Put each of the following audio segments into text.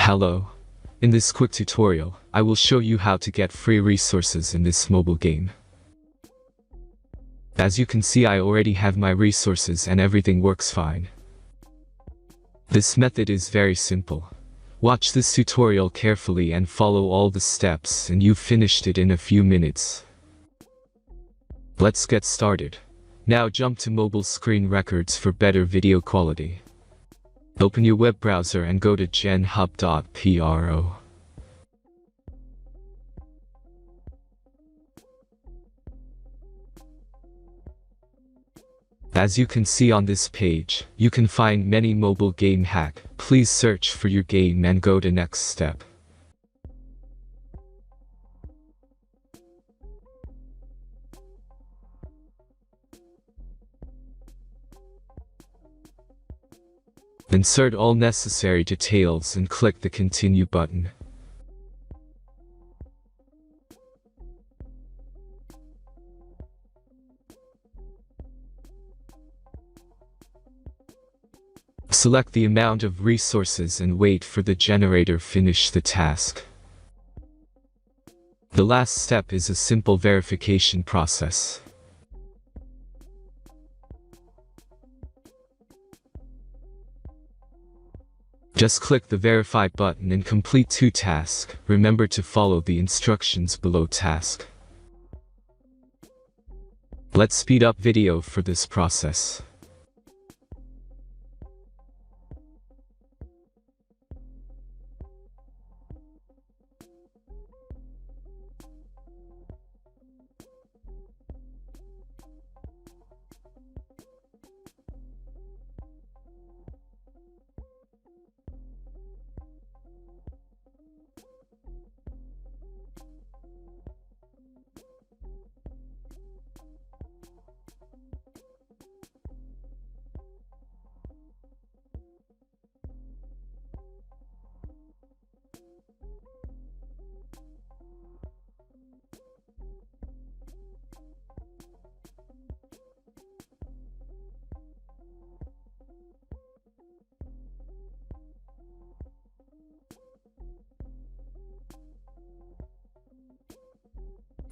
Hello. In this quick tutorial, I will show you how to get free resources in this mobile game. As you can see, I already have my resources and everything works fine. This method is very simple. Watch this tutorial carefully and follow all the steps and you've finished it in a few minutes. Let's get started. Now jump to mobile screen records for better video quality. Open your web browser and go to hack..Pro. As you can see on this page, you can find many mobile game hack. Please search for your game and go to next step. Insert all necessary details and click the continue button. Select the amount of resources and wait for the generator finish the task. The last step is a simple verification process. Just click the verify button and complete 2 tasks. Remember to follow the instructions below task. Let's speed up video for this process.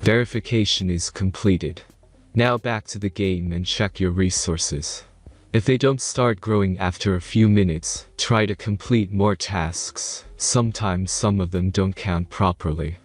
Verification is completed. Now back to the game and check your resources. If they don't start growing after a few minutes, try to complete more tasks. Sometimes some of them don't count properly.